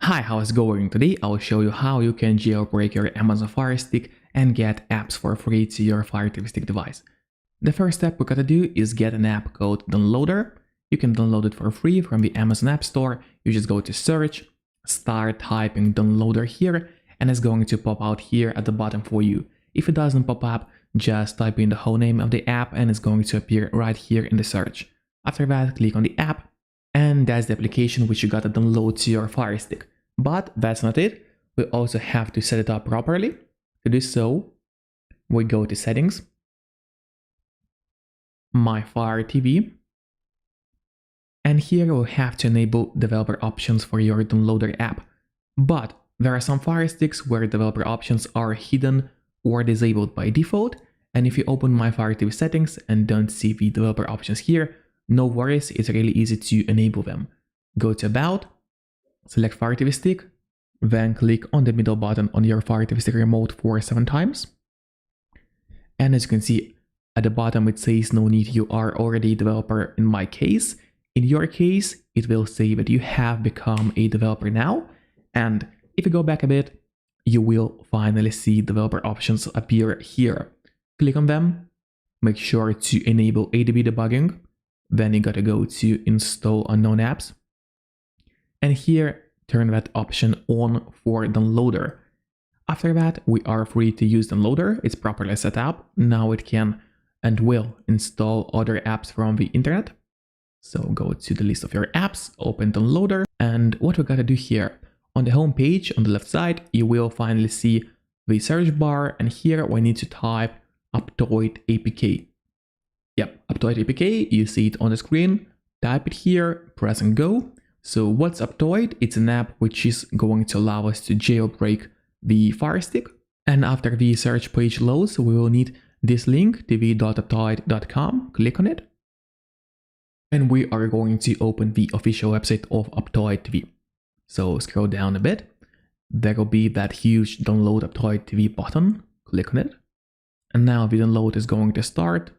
Hi, how's it going? Today I'll show you how you can jailbreak your Amazon Firestick and get apps for free to your Fire TV Stick device. The first step we gotta do is get an app called Downloader. You can download it for free from the Amazon App Store. You just go to search, start typing Downloader here, and it's going to pop out here at the bottom for you. If it doesn't pop up, just type in the whole name of the app and it's going to appear right here in the search. After that, click on the app, and that's the application which you gotta download to your Fire Stick. But that's not it. We also have to set it up properly. To do so, we go to Settings, My Fire TV, and here we'll have to enable developer options for your Downloader app. But there are some Fire Sticks where developer options are hidden or disabled by default, and if you open My Fire TV settings and don't see the developer options here, no worries, it's really easy to enable them. Go to About, select Fire TV Stick, then click on the middle button on your Fire TV Stick remote 7 times. And as you can see, at the bottom it says no need, you are already a developer in my case. In your case, it will say that you have become a developer now. And if you go back a bit, you will finally see developer options appear here. Click on them, make sure to enable ADB debugging. Then you gotta go to Install Unknown Apps. And here, turn that option on for Downloader. After that, we are free to use Downloader. It's properly set up. Now it can and will install other apps from the internet. So go to the list of your apps, open Downloader, and what we gotta do here, on the home page on the left side, you will finally see the search bar, and here we need to type Aptoide APK. Yep, Aptoide APK, you see it on the screen, type it here, press and go. So what's Aptoide? It's an app which is going to allow us to jailbreak the Fire Stick. And after the search page loads, we will need this link, tv.aptoide.com, click on it. And we are going to open the official website of Aptoide TV. So scroll down a bit, there will be that huge download Aptoide TV button, click on it. And now the download is going to start.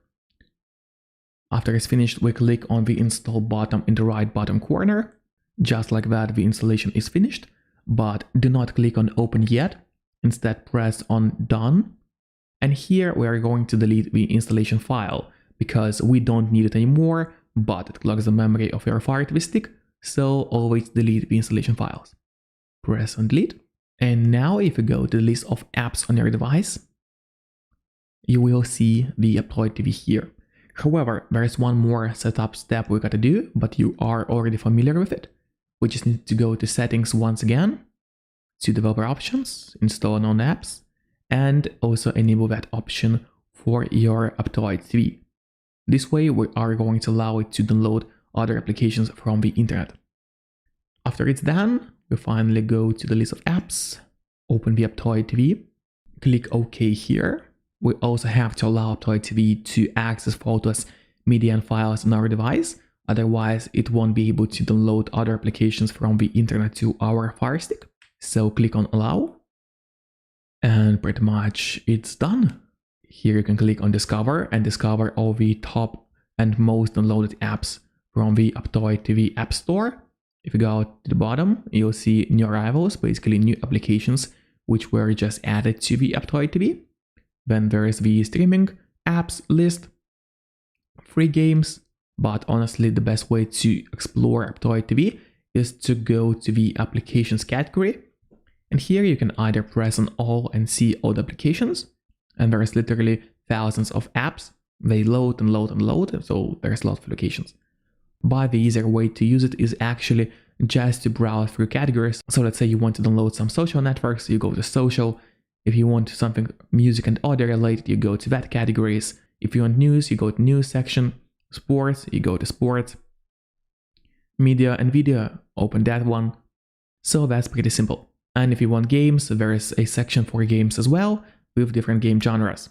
After it's finished, we click on the install button in the right bottom corner. Just like that, the installation is finished, but do not click on open yet. Instead, press on done. And here we are going to delete the installation file because we don't need it anymore, but it clogs the memory of your Fire TV Stick. So always delete the installation files. Press on delete. And now if you go to the list of apps on your device, you will see the Aptoide TV here. However, there is one more setup step we gotta do, but you are already familiar with it. We just need to go to settings once again, to developer options, install unknown apps, and also enable that option for your Aptoide TV. This way we are going to allow it to download other applications from the internet. After it's done, we finally go to the list of apps, open the Aptoide TV, click OK here. We also have to allow Aptoide TV to access photos, media and files on our device. Otherwise, it won't be able to download other applications from the internet to our Fire Stick. So click on Allow. And pretty much it's done. Here you can click on Discover and discover all the top and most downloaded apps from the Aptoide TV App Store. If you go to the bottom, you'll see new arrivals, basically new applications which were just added to the Aptoide TV. Then there is the streaming apps list, free games, but honestly the best way to explore Aptoide TV is to go to the applications category. And here you can either press on all and see all the applications, and there is literally thousands of apps. They load and load and load, so there's a lot of applications. But the easier way to use it is actually just to browse through categories. So let's say you want to download some social networks, you go to social. If you want something music and audio related, you go to that categories. If you want news, you go to news section. Sports, you go to sports. Media and video, open that one. So that's pretty simple. And if you want games, there is a section for games as well with different game genres.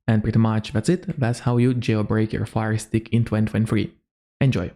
And pretty much that's it. That's how you jailbreak your Fire Stick in 2023. Enjoy!